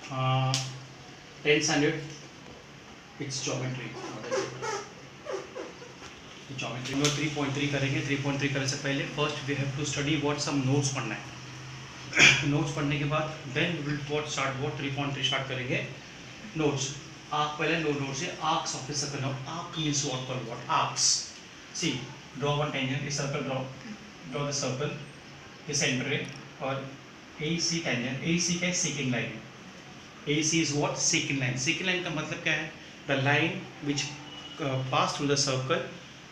10 standard, it's geometry. Geometry में 3.3 करेंगे. 3.3 करने से पहले first we have to study what some notes पढ़ना है. नोट्स पढ़ने के बाद then we will what start what 3.3 start करेंगे. नोट्स आर्क पहले नोट्स है arcs of the circle. Now arc means what called what arcs. See draw one tangent, a circle draw the circle, ये centre है और AC tangent. AC क्या है? Second line है. AC is what? Secant line. Secant line का मतलब क्या है? The line which pass through the circle,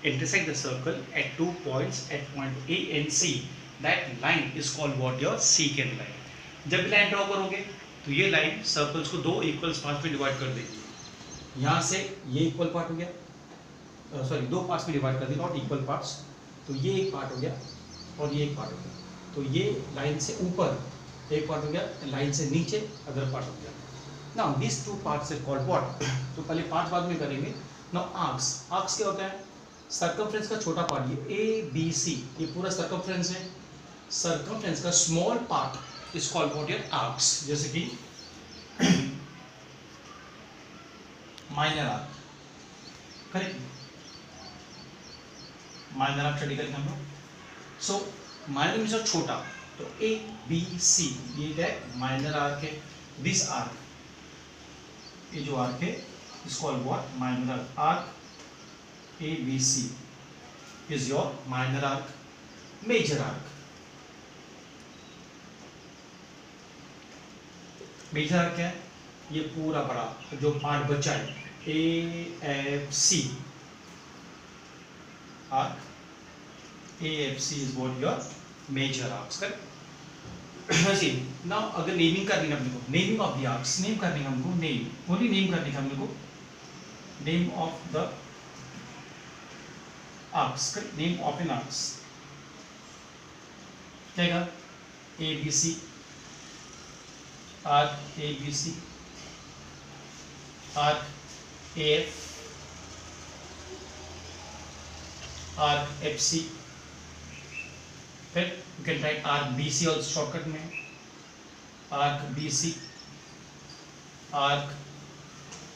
intersect the circle at 2 points at point A and C. That line is called what? Your secant line. जब भी line draw करोगे तो ये line circles को दो इक्वल पार्ट्स में divide कर देगी. यहाँ से ये इक्वल पार्ट हो गया, सॉरी दो पार्ट्स में डिवाइड कर दी, नॉट इक्वल पार्ट्स. तो ये एक पार्ट हो गया और ये एक पार्ट हो गया. तो ये लाइन से ऊपर एक पार्ट हो गया, लाइन से नीचे अदर पार्ट हो गया. Now this two parts are called what? तो पहले पार्ट बाद में करेंगे. Now arcs. आर्क्स क्या होता है? सर्कमफ्रेंस का छोटा पार्ट. ये ABC, ये पूरा सर्कमफ्रेंस है. सर्कमफ्रेंस का small part is called what? Your arcs. जैसे कि minor arc, correct? Minor arc study करेंगे हम लोग. सो माइनर मींस छोटा. तो ABC ये क्या है? माइनर आर्क है. दिस आर्क, ये जो आर्क है is called what? Minor arc. Arc ABC is your minor arc. Major arc, major arc क्या है? ये पूरा बड़ा जो पार्ट बचा है AFC arc. AFC is what? Your major arcs. Correct? Now अगर नेमिंग करनी है अपने को, naming of the arcs, name करने का हमको, नेम ओनली नेम करने का हमको, name of the arcs. Name of an arcs क्या है? ABC arc ABC, arc AF, arc FC. फिर you can write arc BC also shortcut में, arc BC, arc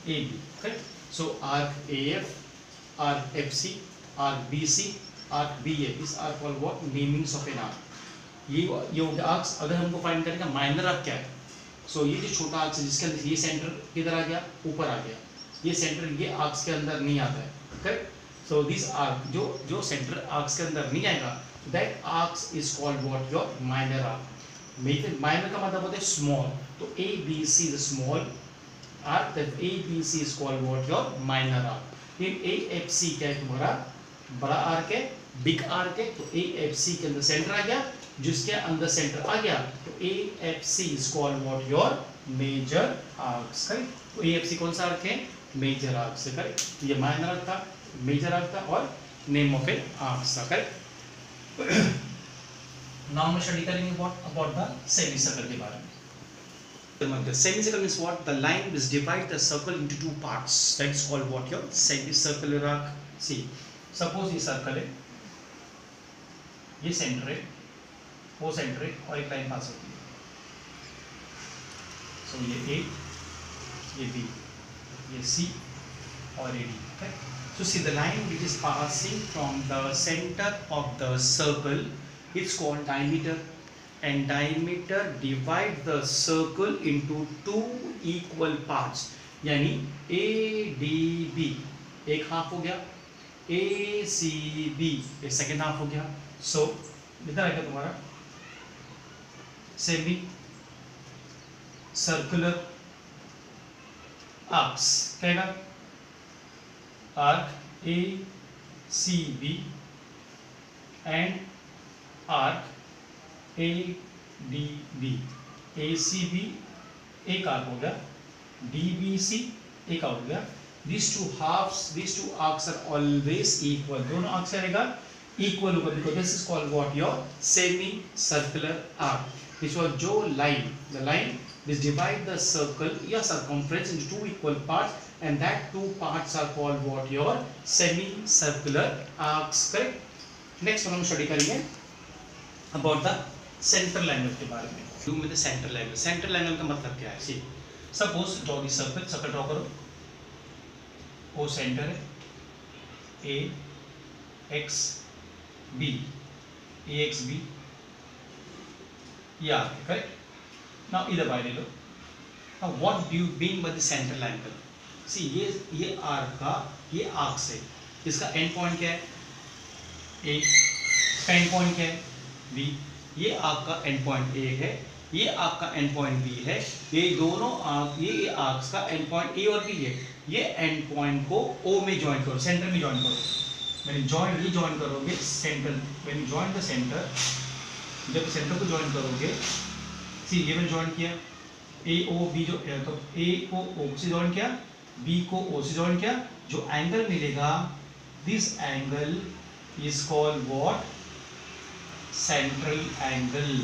AB. correct? So arc AF, arc FC, arc BC, arc BA. These are called what? Namings of an arc. ये हो गया arcs. अगर हमको find करेंगे minor arc क्या है, सो ये जो छोटा आर्क्स है जिसके अंदर ये सेंटर किधर आ गया? ऊपर आ गया. ये सेंटर ये आर्क्स के अंदर नहीं आता है. करेक्ट? सो दिस आर्क जो सेंटर आर्क्स के अंदर नहीं आएगा, that arcs is called what? Your minor arc. Minor का मतलब होता है small. तो ABC is small arc, that ABC is called what? Your minor arc. फिर AFC क्या है? तुम्हारा बड़ा आर्क है, बिग आर्क है. तो AFC के अंदर सेंटर आ गया, जिसके अंदर सेंटर आ गया तो AFC is called what? Your major arcs. Correct? तो AFC कौन सा आर्क है? मेजर आर्क से. करेक्ट? ये माइनर आर्क था, मेजर आर्क था और नेम ऑफ एन आर्क था. करेक्ट? नाउ हम स्टडी करेंगे व्हाट अबाउट द सेमीसर्कल के बारे में. Semicircle means what? The line which divide the circle into two parts, that is called what? Your semicircular arc. See suppose ये circle है, ये centre है, वो सेंटर है और एक लाइन पास होती है. सो ये A, ये B, ये C और ये D. okay? So see the line which is passing from the center of the circle, it's called diameter, and diameter divide the circle into two equal parts. यानी ADB एक half हो गया, ACB एक second half हो गया. सो इधर आएगा तुम्हारा सेमी सर्कुलर आर्क्स. कहेगा arc ACB and arc ADB. ACB एक आर्क हो गया, DBC एक आर्क हो गया. These two arcs are always equal. दोनों आर्क्स रहेगा इक्वल होगा, because this is called what? Your semi-circular arc. This was जो line, the line which divide the circle या circumference into two equal parts, and that two parts are called what? Your semi-circular arcs. correct? Next one हम study करेंगे about the central angle के बारे में. में central angle का मतलब क्या है? See suppose draw the circle, circle draw करो, ओ सेंटर है, A X B, A X B या करेक्ट। नाउ इधर बाय ले लो। Now what do you mean by the central angle? See ये आर्क का, ये आर्क से इसका एंड पॉइंट क्या है? ए। इसका एंड पॉइंट क्या है? बी। ये आर्क का एंड पॉइंट ए है, ये आर्क का एंड पॉइंट बी है। ये दोनों आर्क, ये आर्क्स का एंड पॉइंट ए और बी है। ये एंड पॉइंट को ओ में ज्वाइन करो, सेंटर में ज्वाइन करो। मैंने जॉइन, ये ज्वाइन करोगे centre, when you join the centre, जब सेंटर को ज्वाइन करोगे, सी ये मैंने ज्वाइन किया, ए ओ बी जो, तो ए को ओ से ज्वाइन किया, बी को ओ से ज्वाइन किया, जो एंगल मिलेगा, this angle is called what? Central angle.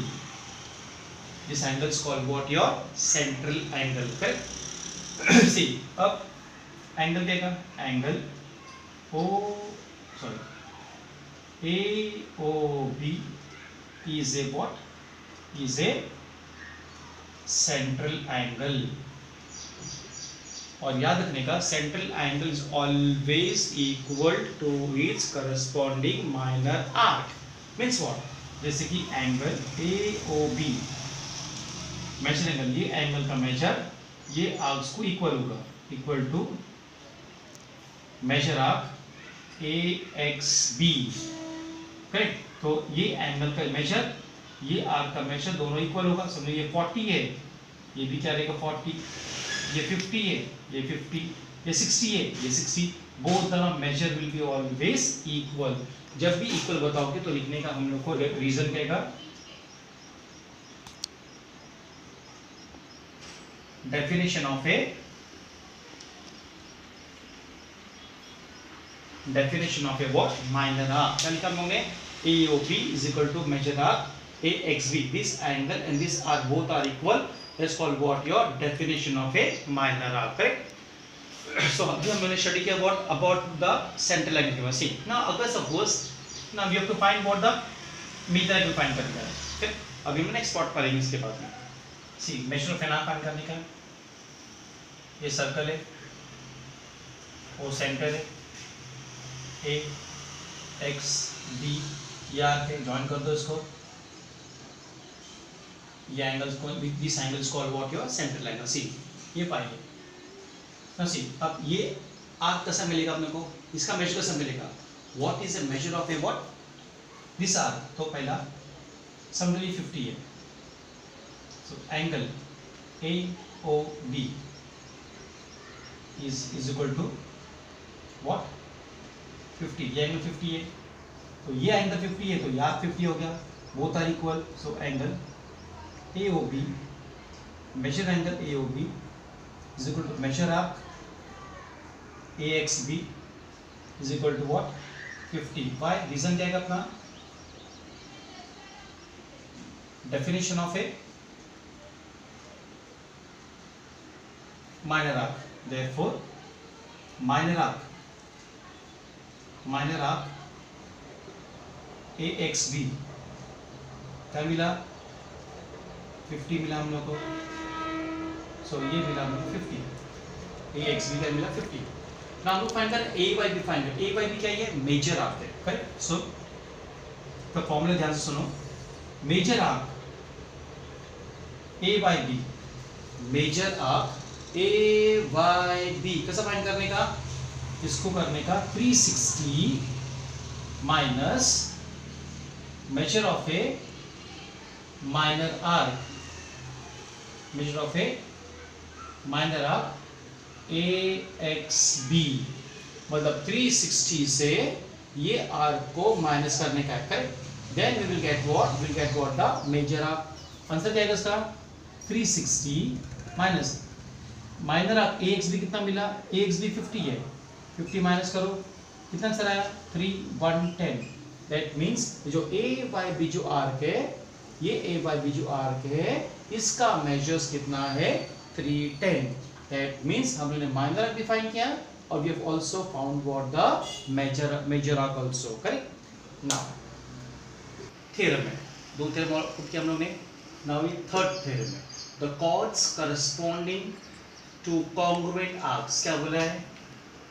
This angle is called what? Your central angle. Correct. See अब एंगल क्या का? Angle O sorry A O B is a what? Is a central angle. और याद रखने का, central angle is always equal to its corresponding minor arc. Means what? जैसे कि angle A O B, major angle, ये angle का major ये arcs को इक्वल होगा, equal to major arc A X B. Correct. तो ये एंगल का मेजर, ये आर्क का मेजर दोनों इक्वल होगा। समझो ये 40 है, ये भी क्या रहेगा? 40। ये 50 है, ये 50। ये 60 है, ये 60। Both the major will be always equal. जब भी इक्वल बताओगे तो लिखने का हम लोग को रीजन कहेगा, definition of A, definition of a what? Minor arc. क्या लिखा हम लोगों ने? AOB is equal to measure arc AXB. This angle and this arc both are equal. That's called what? Your definition of a minor arc. Correct? So अभी हम लोगों ने study किया about the central angle. See now अगर suppose now we have to find what the meter angle find करना है। ठीक? अभी हम नेक्स्ट पार्ट करेंगे इसके बाद में। See measure of an arc find करने का, ये सर्कल है, वो सेंटर है, ए एक्स बी, ये आर्क है, ज्वाइन कर दो इसको, ये एंगल्स को, this angle is called what? Your central angle. See ये पाइए ना। सी अब ये आर्क कैसा मिलेगा अपने को? इसका मेजर कैसा मिलेगा? What is the major of a what? This arc. तो पहला समझो ये 50 है, so angle A O B is equal to what? 50। ये एंगल 50 है, तो ये एंगल 50 है, तो ये आर्क 50 हो गया, both are equal. So angle AOB, major angle AOB is equal to major arc AXB is equal to what? 50। By reason क्या है अपना? Definition of a minor arc. Therefore minor arc AXB क्या मिला? 50 मिला हम लोग को। सो ये मिला हम लोग 50। AXB क्या मिला? 50। ना हम लोग फाइंड करें AYB फाइंड करें। AYB क्या है? मेजर आर्क है। करेक्ट। सो तो फॉर्मूला ध्यान से सुनो। Major arc AYB, major arc AYB कैसा फाइंड करने का? इसको करने का 360 minus measure of a minor arc, measure of a minor arc AXB, मतलब 360 से ये आर्क को माइनस करने का है। Correct. Then we will get what? Will get what? The major arc. Answer क्या है इसका? 360 माइनस माइनर आर्क AXB कितना मिला? AXB 50 है, 50 माइनस करो, कितना आंसर आया? 3 1 10। दैट मीन्स जो AYB जो आर्क है, ये AYB जो आर्क है, इसका मेजर्स कितना है? 310। दैट मीन्स हम लोगों ने माइनर आर्क डिफाइन किया और we have also found what? The major arc also. Correct. Now theorem है, दो थ्योरम और किया हम लोगों ने। नाउ ये थर्ड थ्योरम है, the chords corresponding to congruent arcs, क्या बोला है,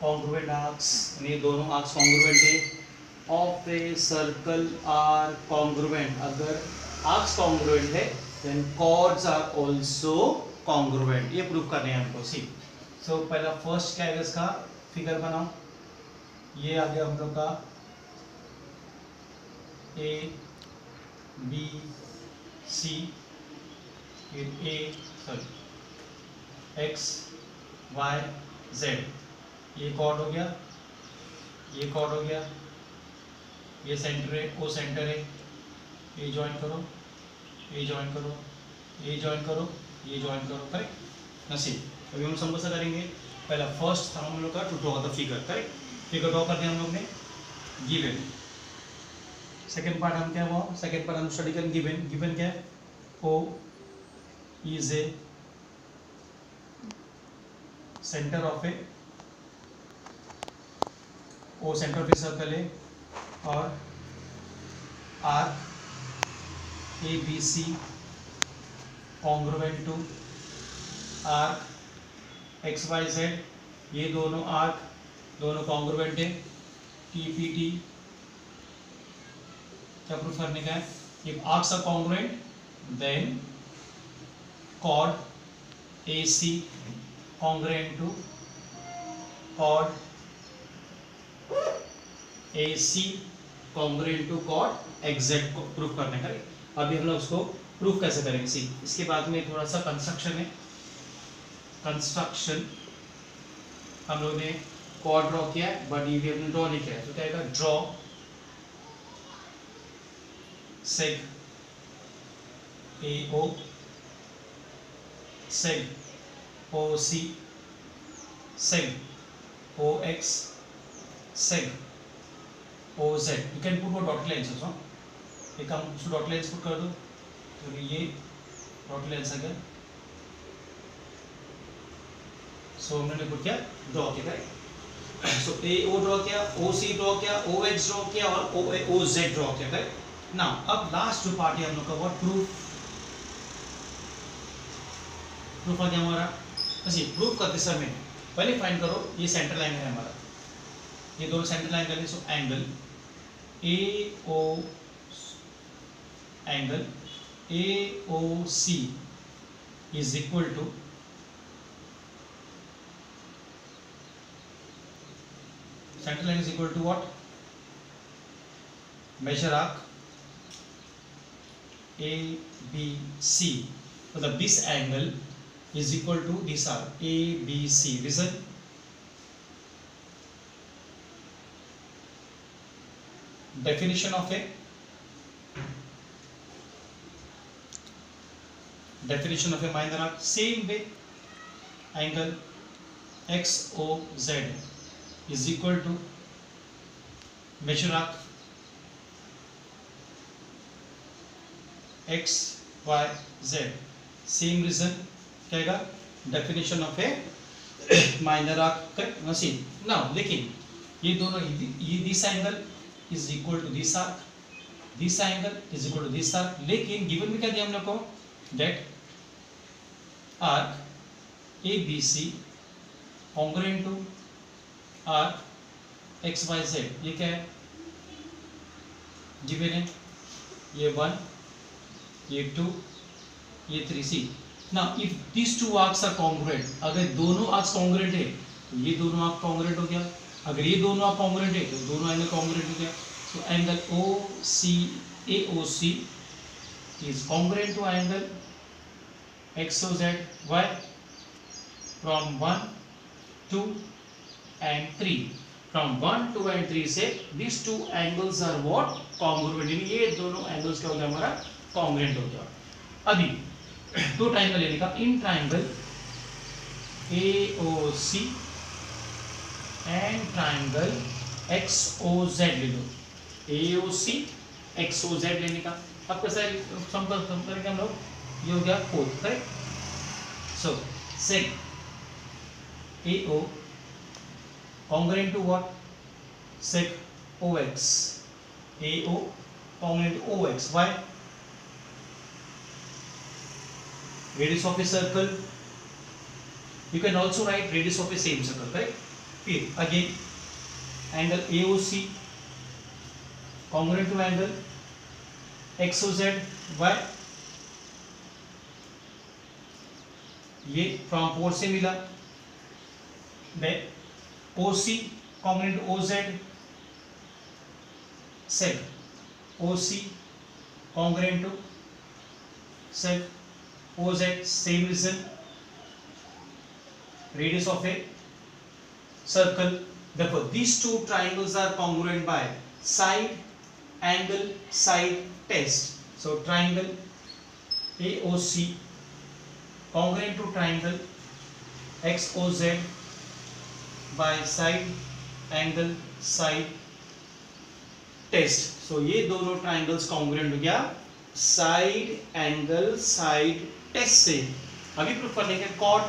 कॉन्ग्रुएंट आर्क्स, ये दोनों आर्क्स कॉन्ग्रुएंट है of a circle are congruent, अगर आर्क्स कॉन्ग्रुएंट है then chords are also congruent, ये प्रूव करने हैं हमको। सी सो पहला फर्स्ट क्या है इसका फिगर बनाओ, ये आ गया हम लोग का ए बी सी, फिर ए सॉरी एक्स वाई जेड, ये कॉर्ड हो गया, ये कॉर्ड हो गया, ये सेंटर है, ओ सेंटर है, ये ज्वाइन करो, ये ज्वाइन करो, ये ज्वाइन करो, ये ज्वाइन करो, करेक्ट नसीब। अभी हम समझ करेंगे, पहला फर्स्ट था हम लोग का to draw the figure, correct, figure draw कर दिया हम लोग ने, गिवन। सेकेंड पार्ट हम क्या हुआ, सेकेंड पार्ट हम स्टडी करेंगे गिवन। गिवन क्या है, O is a centre of a, O centre of a circle है और arc A B C congruent to arc X Y Z, ये दोनों आर्क दोनों कॉन्ग्रुएंट है, टी पी टी क्या प्रूफ करने का है, if arcs are congruent then chord AC congruent to chord AC congruent to chord XZ को proof करने का। अभी हम लोग उसको प्रूफ कैसे करेंगे, सी इसके बाद में थोड़ा सा कंस्ट्रक्शन है। कंस्ट्रक्शन हम लोग ने कॉर्ड ड्रॉ किया है बट ये भी हमने ड्रॉ नहीं किया है, तो क्या आएगा, draw सेग AO seg OC seg OX seg OZ, you can put what dotted lines also, एक हम उसको dotted lines put कर दो, तो ये dotted lines आ गया, सो हमने पुट किया ड्रॉ किया, करेक्ट। सो AO ड्रॉ किया, OC ड्रॉ किया, OX ड्रॉ किया और OZ ड्रॉ किया, करेक्ट। नाउ अब लास्ट जो पार्ट है हम लोग का वो प्रूफ, प्रूफ आ गया हमारा। अच्छा प्रूफ करते समय पहले फाइंड करो ये सेंटर लाइन है हमारा, ये दोनों सेंटर लाइन करेंगे, so angle AOC is equal to centre line is equal to what, major arc ABC, मतलब this angle is equal to this arc ABC. Reason, definition of a minor arc, same way angle XOZ is equal to measure arc XYZ, same reason क्या आएगा, definition of a minor arc, correct see. Now लेकिन ये दोनों, ये this angle is equal to this arc, this angle is equal to this arc, लेकिन given में क्या दिया हम लोग को, that arc ABC congruent to arc XYZ, ये क्या है गिवन है, ये 1 ये 2 ये 3 सी। Now if these two arcs are congruent, अगर दोनों आर्क्स कॉन्ग्रुएंट है तो ये दोनों आर्क कॉन्ग्रुएंट हो गया, अगर ये दोनों आर्क कॉन्ग्रुएंट है तो दोनों एंगल कॉन्ग्रुएंट हो गया। सो angle AOC is congruent to angle XOZ, why, from 1 2 and 3, from 1 2 and 3 से these two angles are what, congruent, यानी ये दोनों एंगल्स क्या हो गया हमारा, कॉन्ग्रुएंट हो गया। अभी दो ट्राइंगल लेने का, in triangle AOC and triangle XOZ ले लो, AOC XOZ लेने का। अब कैसा सम करेंगे हम लोग, ये हो गया 4, correct. So seg AO congruent to what, sec OX, AO congruent to OX, why, radius of a circle You can also write radius of a same circle, correct? Here again, angle AOC congruent to angle XOZ y, ये from 4 से मिला. Then OC congruent to OZ, sec OC congruent to sec OZ, same reason, radius of a circle. Therefore these two triangles are congruent by side angle side test. So triangle AOC congruent to triangle XOZ by side angle side test. So ये दोनों triangles congruent हो गया side angle side test से. अभी proof करने के chord.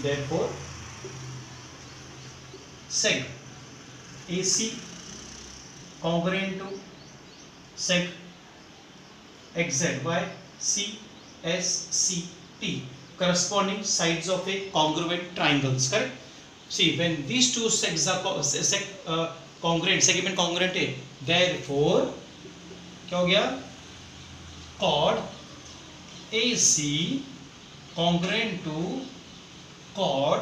Therefore sec AC congruent to sec XZ by CSCT, corresponding sides of a congruent triangles, correct? See, when these two secs are congruent, segment congruent है, therefore क्या हो गया? chord AC congruent to chord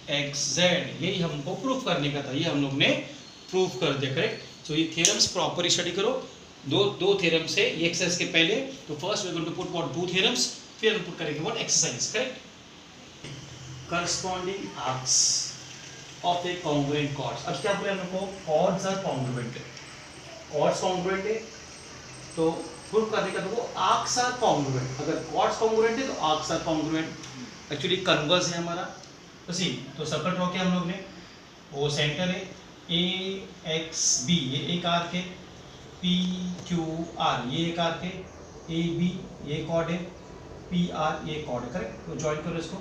XZ. यही हमको proof करने का था, ये हम लोग ने प्रूफ कर दिया, करेक्ट? सो ये थ्योरम्स प्रॉपर स्टडी करो. दो थ्योरम्स है ये एक्सरसाइज के पहले. तो first we are going to put what two theorems, फिर हम पुट करेंगे what exercise, correct? Corresponding arcs of a congruent chords. अब क्या बोले हम लोग को? Chords are congruent. Chords congruent है तो प्रूफ करने का तो वो आर्क्स आर कॉन्ग्रुएंट. अगर कॉर्ड्स कॉन्ग्रुएंट है तो arcs are congruent. Actually converse है हमारा. तो सी तो सर्कल ड्रॉ किया हम लोग ने. वो सेंटर है AXB, ये एक आर्क है. PQR ये एक आर्क है. AB ये कॉर्ड है. PR ये कॉर्ड है, करेक्ट? तो ज्वाइन करो इसको.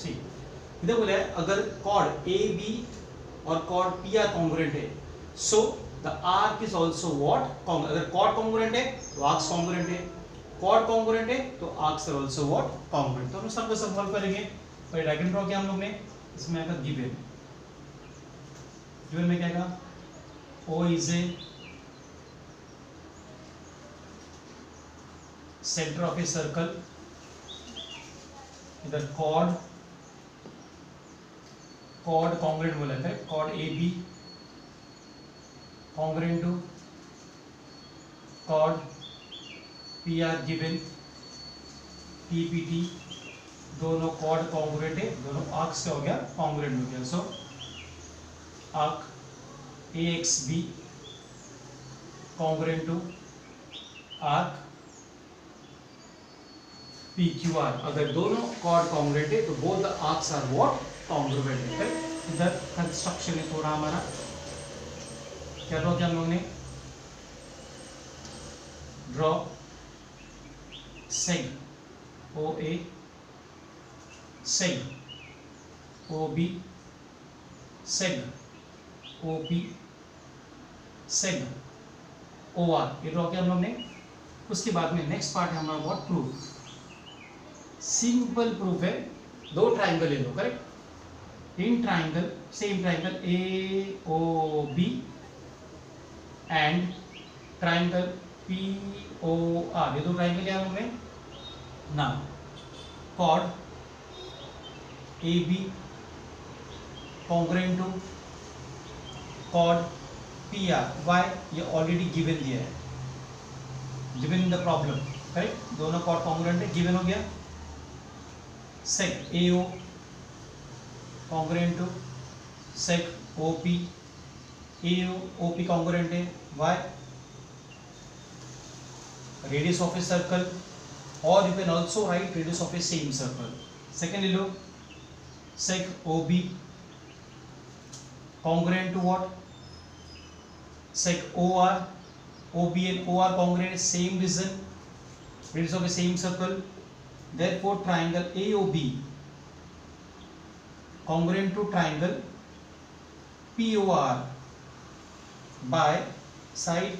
सी इधर बोला है अगर कॉर्ड AB और कॉर्ड PR कॉन्ग्रुएंट है, so the arc is also what? अगर कॉर्ड कॉन्ग्रुएंट है तो आर्क्स कॉन्ग्रुएंट है. कॉर्ड कॉन्ग्रुएंट है तो arcs are also what? Congruent. तो हम सबको सॉल्व करेंगे. और डायग्राम ड्रॉ किया हम लोग ने. इसमें आएगा गिवन. गिवन में क्या आएगा? O is a centre of a circle. इधर कॉर्ड कॉन्ग्रुएंट बोला है, cord AB congruent to chord PR given PPT. दोनों chord congruent है, दोनों आर्क्स का हो गया congruent हो गया. So arc AXB congruent to arc PQR. अगर दोनों chord congruent है तो both the arcs are what? congruent है. इधर कंस्ट्रक्शन है थोड़ा हमारा. क्या ड्रॉ किया हम लोग ने? Draw सेग OA, सेग OB, सेग OP, सेग OR. ये ड्रॉ किया हम लोग ने. उसके बाद में नेक्स्ट पार्ट है हमारा व्हाट? प्रूफ. सिंपल प्रूफ है. दो ट्राइंगल ले लो, correct? In triangle, same triangle AOB and triangle POR. ये दो ट्राइंगल क्या होंगे ना? Chord AB congruent to chord PR. Why? ये ऑलरेडी गिवन दिया है, given in the problem, correct? दोनों कॉर्ड कॉन्ग्रुएंट है, गिवन हो गया. Seg AO congruent to seg OP. AO OP congruent है. Why? Radius of a circle, or you can also write radius of a same circle. Secondly, look, sec OB congruent to what? Sec OR. OB and OR congruent, same reason, radius of a same circle. Therefore, triangle AOB congruent to triangle POR by side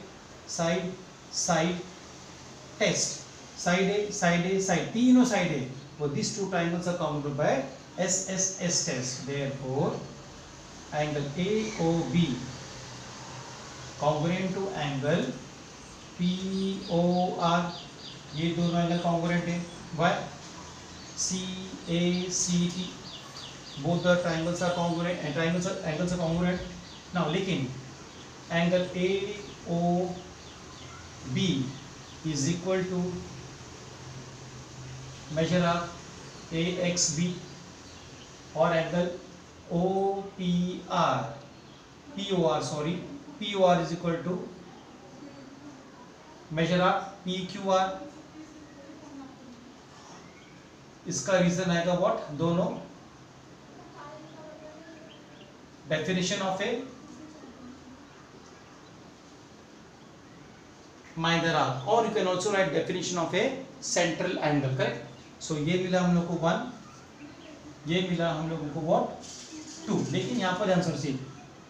test side a side a side तीनों side a वो this two triangles are congruent by SSS test therefore angle AOB congruent to angle POR ये दोनों angle congruent है why CACT both the triangles are congruent and angles are congruent now लेकिन angle AOB is equal to measure of AXB और एंगल POR is equal to measure of PQR इसका reason आएगा what दोनों definition of a minor arc और you can also write definition of a central angle correct so ये मिला हम लोग को 1 ये मिला हम लोगों को व्हाट 2 लेकिन यहाँ पर आंसर सी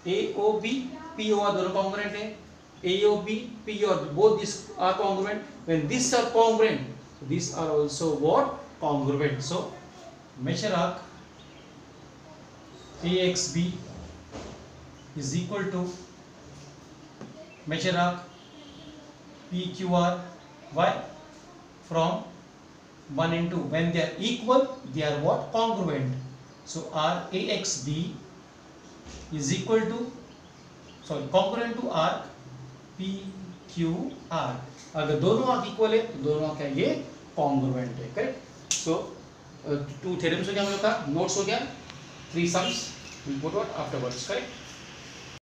AOB POR दोनों कॉन्ग्रुएंट है AOB POR both these are congruent when these are congruent these are also what congruent so measure arc AXB is equal to measure arc PQR why from 1 and 2 when they are equal they are what congruent so RAXB is equal to congruent to arc PQR अगर दोनों arc equal है तो दोनों arc ये congruent है correct सो 2 theorems हो गया हम लोग का नोट्स हो गया 3 sums will put out afterwards correct